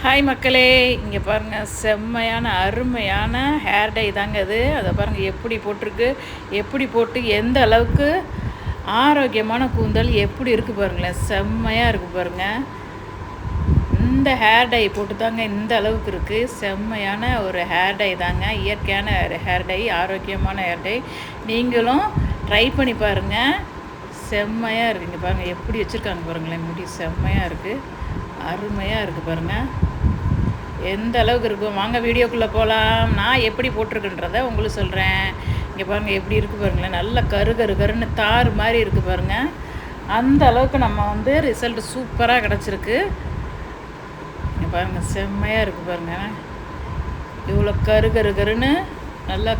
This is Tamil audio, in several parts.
ஹாய் மக்களே, இங்கே பாருங்கள், செம்மையான அருமையான ஹேர் டை தாங்க இது. அதை பாருங்கள் எப்படி போட்டிருக்கு, எப்படி போட்டு எந்த அளவுக்கு ஆரோக்கியமான கூந்தல் எப்படி இருக்குது பாருங்களேன். செம்மையாக இருக்குது பாருங்கள். இந்த ஹேர் டை போட்டு தாங்க இந்த அளவுக்கு இருக்குது. செம்மையான ஒரு ஹேர் டை தாங்க, இயற்கையான ஹேர் டை, ஆரோக்கியமான ஹேர் டை. நீங்களும் ட்ரை பண்ணி பாருங்கள். செம்மையாக இருக்குங்க பாருங்கள், எப்படி வச்சுருக்காங்க பாருங்களேன். முடி செம்மையாக இருக்குது, அருமையாக இருக்குது பாருங்கள். எந்த அளவுக்கு இருக்கும், வாங்க வீடியோக்குள்ளே போகலாம். நான் எப்படி போட்டிருக்குன்றதை உங்களுக்கு சொல்கிறேன். இங்கே பாருங்கள் எப்படி இருக்குது பாருங்களேன். நல்ல கருன்னு தார் மாதிரி இருக்குது பாருங்கள். அந்த அளவுக்கு நம்ம ரிசல்ட் சூப்பராக கிடச்சிருக்கு. இங்கே பாருங்கள், செம்மையாக இருக்குது பாருங்கள். இவ்வளோ கருன்னு நல்லா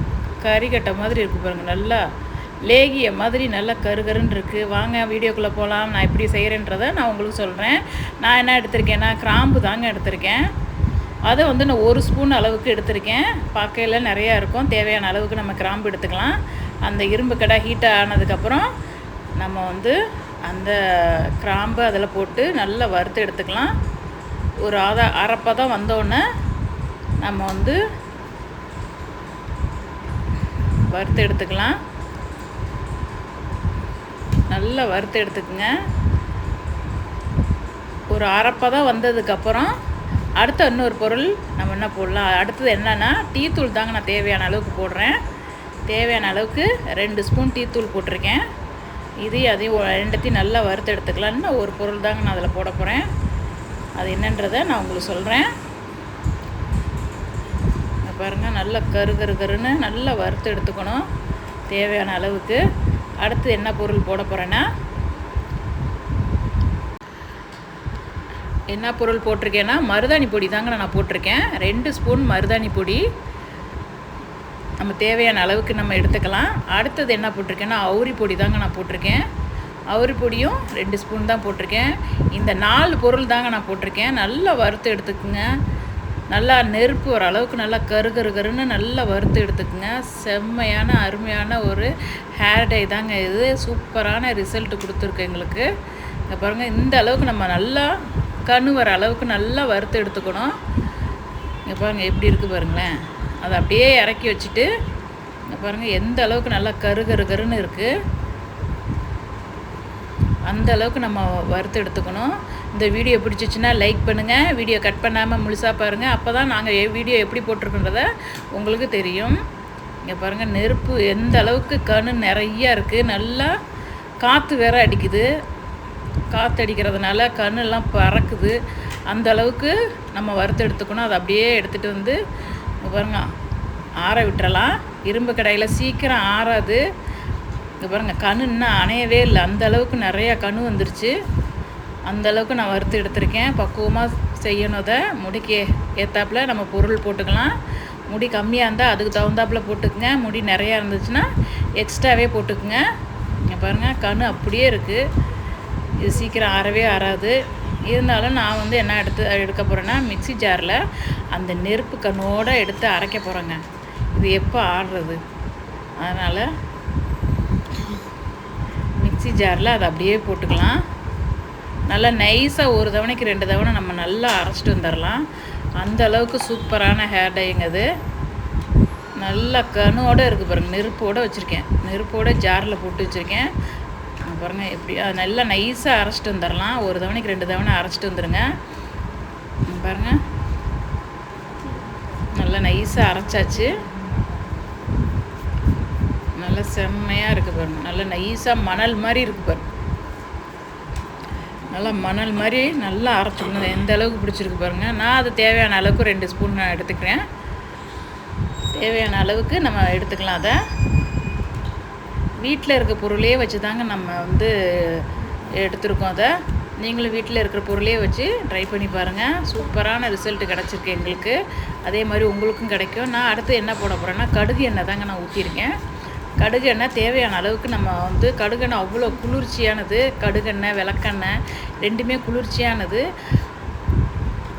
கறிக்கட்டை மாதிரி இருக்குது பாருங்கள். நல்லா லேகிய மாதிரி நல்லா கருன்னு இருக்குது. வாங்க வீடியோக்குள்ளே போகலாம். நான் எப்படி செய்கிறேன்றதை நான் உங்களுக்கு சொல்கிறேன். நான் என்ன எடுத்திருக்கேன்னா, கிராம்பு தாங்க எடுத்திருக்கேன். அதை நான் 1 ஸ்பூன் அளவுக்கு எடுத்திருக்கேன். பார்க்கையில் நிறையா இருக்கும், தேவையான அளவுக்கு நம்ம கிராம்பு எடுத்துக்கலாம். அந்த இரும்பு கடை ஹீட் ஆனதுக்கப்புறம் நம்ம அந்த கிராம்பு அதில் போட்டு நல்லா வறுத்து எடுத்துக்கலாம். ஒரு அரைப்பதம் வந்தோடனே நம்ம வறுத்து எடுத்துக்கலாம். நல்லா வறுத்து எடுத்துக்குங்க. ஒரு அரைப்பதம் வந்ததுக்கப்புறம் அடுத்த இன்னொரு பொருள் நம்ம என்ன போடலாம். அடுத்தது என்னென்னா, டீத்தூள் தாங்க நான் தேவையான அளவுக்கு போடுறேன். தேவையான அளவுக்கு 2 ஸ்பூன் டீத்தூள் போட்டிருக்கேன். அதையும் ரெண்டத்தையும் நல்லா வறுத்து எடுத்துக்கலாம். இன்னும் ஒரு பொருள் தாங்க நான் அதில் போட போகிறேன். அது என்னன்றதை நான் உங்களுக்கு சொல்கிறேன். பாருங்கள், நல்லா கருன்னு நல்லா வறுத்து எடுத்துக்கணும் தேவையான அளவுக்கு. அடுத்து என்ன பொருள் போட போகிறேன்னா, என்ன பொருள் போட்டிருக்கேன்னா, மருதாணி பொடி தாங்க நான் போட்டிருக்கேன். 2 ஸ்பூன் மருதாணி பொடி நம்ம தேவையான அளவுக்கு நம்ம எடுத்துக்கலாம். அடுத்தது என்ன போட்டிருக்கேன்னா, அவுரி பொடி தாங்க நான் போட்டிருக்கேன். அவுரி பொடியும் 2 ஸ்பூன் தான் போட்டிருக்கேன். இந்த 4 பொருள் தாங்க நான் போட்டிருக்கேன். நல்லா வறுத்து எடுத்துக்குங்க. நல்லா நெருப்பு வர அளவுக்கு நல்லா கருன்னு நல்லா வறுத்து எடுத்துக்குங்க. செம்மையான அருமையான ஒரு ஹேர் டை தாங்க இது. சூப்பரான ரிசல்ட் கொடுத்துருக்கு எங்களுக்கு. இங்கே பாருங்கள், இந்த அளவுக்கு நம்ம நல்லா கணு வர அளவுக்கு நல்லா வறுத்து எடுத்துக்கணும். இங்கே பாருங்கள் எப்படி இருக்குது பாருங்களேன். அதை அப்படியே இறக்கி வச்சுட்டு இங்கே பாருங்கள் எந்த அளவுக்கு நல்லா கருன்னு இருக்குது. அந்த அளவுக்கு நம்ம வறுத்து எடுத்துக்கணும். இந்த வீடியோ பிடிச்சிச்சின்னா லைக் பண்ணுங்கள். வீடியோ கட் பண்ணாமல் முழுசாக பாருங்கள். அப்போ தான் நாங்கள் வீடியோ எப்படி போட்டிருக்குன்றத உங்களுக்கு தெரியும். இங்கே பாருங்கள், நெருப்பு எந்த அளவுக்கு கணு நிறையா இருக்குது. நல்லா காற்று வேற அடிக்குது. காற்று அடிக்கிறதுனால கண்ணெல்லாம் பறக்குது. அந்த அளவுக்கு நம்ம வறுத்து எடுத்துக்கணும். அதை அப்படியே எடுத்துகிட்டு இங்கே பாருங்கள் ஆற விட்டுறலாம். இரும்பு கடையில் சீக்கிரம் ஆறாது. இங்கே பாருங்கள், கணு இன்னும் அணையவே இல்லை. அந்த அளவுக்கு நிறையா கணு வந்துருச்சு. அந்த அளவுக்கு நான் வறுத்து எடுத்திருக்கேன். பக்குவமாக செய்யணும். அதை முடிக்கு ஏற்றாப்பில் நம்ம பொருள் போட்டுக்கலாம். முடி கம்மியாக இருந்தால் அதுக்கு தகுந்தாப்பில் போட்டுக்குங்க. முடி நிறையா இருந்துச்சுன்னா எக்ஸ்ட்ராவே போட்டுக்குங்க. இங்கே பாருங்கள், கணு அப்படியே இருக்குது. இது சீக்கிரம் ஆறவே ஆறாது. இருந்தாலும் நான் என்ன எடுக்க போகிறேன்னா, மிக்ஸி ஜாரில் அந்த நெருப்பு கண்ணோடு எடுத்து அரைக்க போகிறேங்க. இது எப்போ ஆடுறது, அதனால் மிக்ஸி ஜாரில் அதை அப்படியே போட்டுக்கலாம். நல்லா நைஸாக ஒரு தவணைக்கு 2 தவணை நம்ம நல்லா அரைச்சிட்டு வந்துடலாம். அந்த அளவுக்கு சூப்பரான ஹேர் டைங்க அது. நல்லா கணுவோடு இருக்குது பாருங்கள். நெருப்போடு வச்சுருக்கேன். நெருப்போடு ஜாரில் போட்டு வச்சுருக்கேன். பாருங்கள் எப்படி நல்லா நைஸாக அரைச்சிட்டு வந்துடலாம். ஒரு தவணைக்கு 2 தவணை அரைச்சிட்டு வந்துடுங்க. பாருங்கள், நல்லா நைஸாக அரைச்சாச்சு. நல்லா செம்மையாக இருக்குது பாருங்கள். நல்லா நைஸாக மணல் மாதிரி இருக்குது பாருங்கள். நல்லா மணல் மாதிரி நல்லா அரைச்சிக்கணும். எந்த அளவுக்கு பிடிச்சிருக்கு பாருங்கள். நான் அது தேவையான அளவுக்கு 2 ஸ்பூன் நான் எடுத்துக்கிறேன். தேவையான அளவுக்கு நம்ம எடுத்துக்கலாம். அதை வீட்டில் இருக்க பொருளே வச்சு தாங்க நம்ம எடுத்துருக்கோம். அதை நீங்களும் வீட்டில் இருக்கிற பொருளே வச்சு ட்ரை பண்ணி பாருங்கள். சூப்பரான ரிசல்ட்டு கிடச்சிருக்கு எங்களுக்கு. அதே மாதிரி உங்களுக்கும் கிடைக்கும். நான் அடுத்து என்ன போட போகிறேன்னா, கடுகு எண்ணெய் தாங்க நான் ஊற்றிருக்கேன். கடுகு எண்ணெய் தேவையான அளவுக்கு நம்ம கடுகெண்ணெய் அவ்வளோ குளிர்ச்சியானது. கடுகெண்ணெய், விளக்கெண்ணெய் ரெண்டுமே குளிர்ச்சியானது.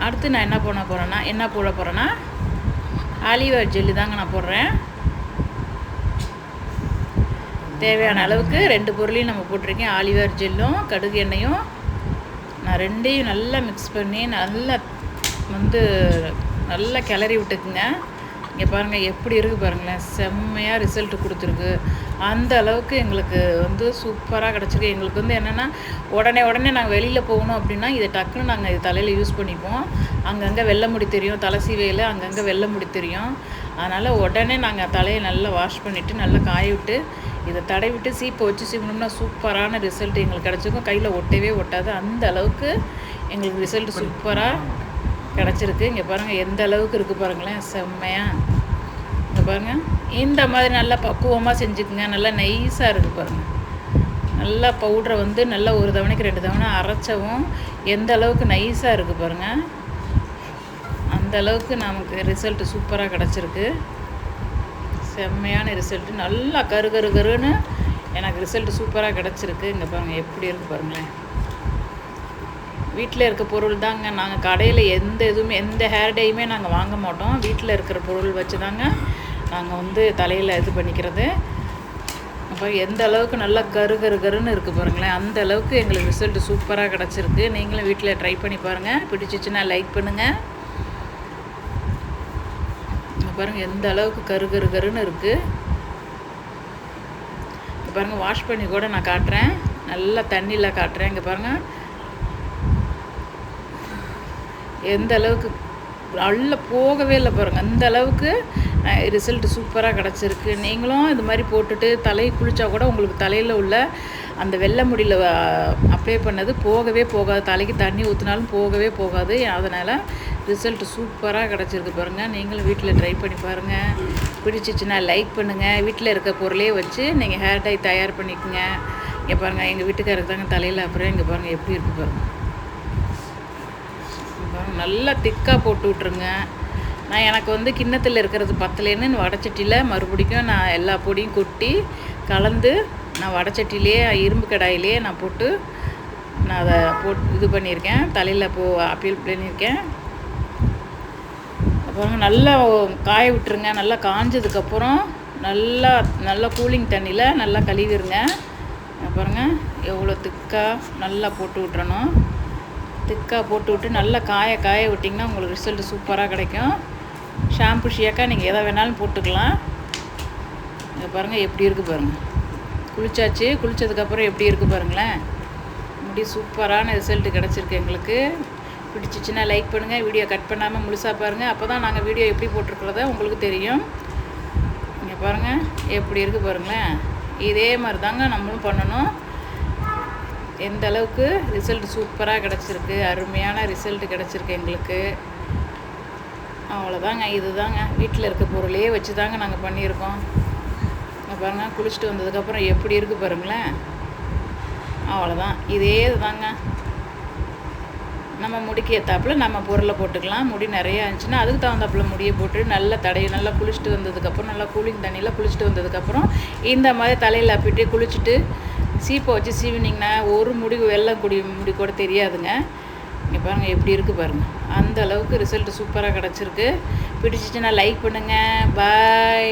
அடுத்து நான் என்ன போட போகிறேன்னா ஆலிவ் ஆயில் ஜெல்லு தாங்க நான் போடுறேன். தேவையான அளவுக்கு 2 பொருளையும் நம்ம போட்டிருக்கேன். ஆலிவ் ஆயில் ஜெல்லும் கடுகு எண்ணெயும் நான் 2யும் நல்லா மிக்ஸ் பண்ணி நல்லா வந்து நல்லா கிளறி விட்டுக்குங்க. இங்கே பாருங்கள் எப்படி இருக்குது பாருங்களேன், செம்மையாக ரிசல்ட்டு கொடுத்துருக்கு. அந்த அளவுக்கு எங்களுக்கு வந்து சூப்பராக கிடச்சிருக்கு. எங்களுக்கு வந்து என்னென்னா உடனே நாங்கள் வெளியில் போகணும் அப்படின்னா இதை டக்குன்னு நாங்கள் இது தலையில் யூஸ் பண்ணிப்போம். அங்கங்கே வெள்ளை முடி தெரியும், தலை சீவையில் அங்கங்கே வெள்ளை முடி தெரியும். அதனால் உடனே நாங்கள் தலையை நல்லா வாஷ் பண்ணிவிட்டு நல்லா காய விட்டு இதை தடவிட்டு சீப்பை வச்சு சீவனோம்னா சூப்பரான ரிசல்ட் எங்களுக்கு கிடச்சிருக்கும். கையில் ஒட்டவே ஒட்டாது. அந்த அளவுக்கு எங்களுக்கு ரிசல்ட் சூப்பராக கிடச்சிருக்கு. இங்கே பாருங்கள் எந்த அளவுக்கு இருக்குது பாருங்களேன், செம்மையாக. இங்கே பாருங்கள் இந்த மாதிரி நல்லா பக்குவமாக செஞ்சுக்குங்க. நல்லா நைஸாக இருக்குது பாருங்கள். நல்லா பவுட்ரை வந்து நல்லா ஒரு தவணைக்கு 2 தவணை அரைச்சவும் எந்த அளவுக்கு நைஸாக இருக்குது பாருங்கள். அந்த அளவுக்கு நமக்கு ரிசல்ட்டு சூப்பராக கிடச்சிருக்கு. செம்மையான ரிசல்ட்டு. நல்லா கருன்னு எனக்கு ரிசல்ட்டு சூப்பராக கிடச்சிருக்கு. இங்கே பாருங்கள் எப்படி இருக்குது பாருங்களேன். வீட்டில் இருக்க பொருள் தாங்க. நாங்கள் கடையில் எந்த ஹேர் டையுமே நாங்கள் வாங்க மாட்டோம். வீட்டில் இருக்கிற பொருள் வச்சு தாங்க நாங்கள் வந்து தலையில் இது பண்ணிக்கிறது. அப்போ எந்த அளவுக்கு நல்லா கருன்னு இருக்குது பாருங்களேன். அந்த அளவுக்கு எங்களுக்கு ரிசல்ட்டு சூப்பராக கிடச்சிருக்கு. நீங்களும் வீட்டில் ட்ரை பண்ணி பாருங்கள். பிடிச்சிச்சின்னா லைக் பண்ணுங்கள். பாருங்கள் எந்த அளவுக்கு கருன்னு இருக்குது. இங்கே பாருங்கள் வாஷ் பண்ணி கூட நான் காட்டுறேன். நல்லா தண்ணியில் காட்டுறேன். இங்கே பாருங்கள் எந்த அளவுக்கு நல்லா போகவே இல்லை பாருங்கள். அந்த அளவுக்கு ரிசல்ட்டு சூப்பராக கிடச்சிருக்கு. நீங்களும் இது மாதிரி போட்டுட்டு தலையை குளித்தா கூட உங்களுக்கு தலையில் உள்ள அந்த வெள்ளை முடியில் அப்ளை பண்ணது போகவே போகாது. தலைக்கு தண்ணி ஊற்றினாலும் போகவே போகாது. அதனால் ரிசல்ட்டு சூப்பராக கிடச்சிருக்கு பாருங்கள். நீங்களும் வீட்டில் ட்ரை பண்ணி பாருங்கள். பிடிச்சிச்சின்னா லைக் பண்ணுங்கள். வீட்டில் இருக்க பொருளே வச்சு நீங்கள் ஹேர் டை தயார் பண்ணிக்கோங்க. இங்கே பாருங்கள் எங்கள் வீட்டுக்காரருக்கு தாங்க தலையில் அப்புறம் இங்கே பாருங்கள் எப்படி இருக்குது பாருங்கள். நல்லா திக்காக போட்டு விட்ருங்க. நான் எனக்கு வந்து கிண்ணத்தில் இருக்கிறது பத்தலேன்னு வடைச்சட்டியில் மறுபடியும் நான் எல்லா பொடியும் கொட்டி கலந்து நான் வடைச்சட்டிலே இரும்பு கடாயிலே நான் போட்டு நான் அதை இது பண்ணியிருக்கேன். தலையில் அப்பீல் பண்ணியிருக்கேன். அப்புறம் நல்லா காய விட்டுருங்க. நல்லா காஞ்சதுக்கப்புறம் நல்லா கூலிங் தண்ணியில் நல்லா கழுவிடுங்க. பாருங்கள் எவ்வளோ திக்காக நல்லா போட்டு விட்டுறணும். திக்காக போட்டு விட்டு நல்லா காய விட்டிங்கன்னா உங்களுக்கு ரிசல்ட்டு சூப்பராக கிடைக்கும். ஷாம்பு ஷியாக்கா நீங்கள் எதை வேணாலும் போட்டுக்கலாம். இங்கே பாருங்கள் எப்படி இருக்குது பாருங்கள். குளிச்சாச்சு. குளித்ததுக்கப்புறம் எப்படி இருக்குது பாருங்களேன். முடி சூப்பரான ரிசல்ட்டு கிடச்சிருக்கு எங்களுக்கு. பிடிச்சிச்சின்னா லைக் பண்ணுங்கள். வீடியோ கட் பண்ணாமல் முழுசாக பாருங்கள். அப்போ தான் நாங்கள் வீடியோ எப்படி போட்டிருக்கிறத உங்களுக்கு தெரியும். இங்கே பாருங்கள் எப்படி இருக்குது பாருங்களேன். இதே மாதிரி தாங்க நம்மளும் பண்ணணும். எந்த அளவுக்கு ரிசல்ட் சூப்பராக கிடச்சிருக்கு. அருமையான ரிசல்ட்டு கிடச்சிருக்கு எங்களுக்கு. அவ்வளோதாங்க. இது தாங்க வீட்டில் இருக்க பொருளே வச்சு தாங்க நாங்கள் பண்ணியிருக்கோம். இங்கே பாருங்கள் குளிச்சுட்டு வந்ததுக்கப்புறம் எப்படி இருக்குது பாருங்களேன். அவ்வளோதான். இதே தாங்க நம்ம முடிக்கு ஏற்றாப்புல நம்ம பொருளை போட்டுக்கலாம். முடி நிறையா இருந்துச்சுன்னா அதுக்கு தகுந்தாப்புல முடியை போட்டு நல்லா நல்லா குளிச்சுட்டு வந்ததுக்கப்புறம் நல்லா கூலிங் தண்ணியில் குளிச்சுட்டு வந்ததுக்கப்புறம் இந்த மாதிரி தலையில் அப்பிட்டு குளிச்சுட்டு சீப்பை வச்சு சீவினிங்கன்னா ஒரு வெள்ளை முடி கூட தெரியாதுங்க. இங்கே பாருங்கள் எப்படி இருக்குது பாருங்கள். அந்த அளவுக்கு ரிசல்ட்டு சூப்பராக கிடச்சிருக்கு. பிடிச்சிச்சுன்னா லைக் பண்ணுங்கள். பாய்.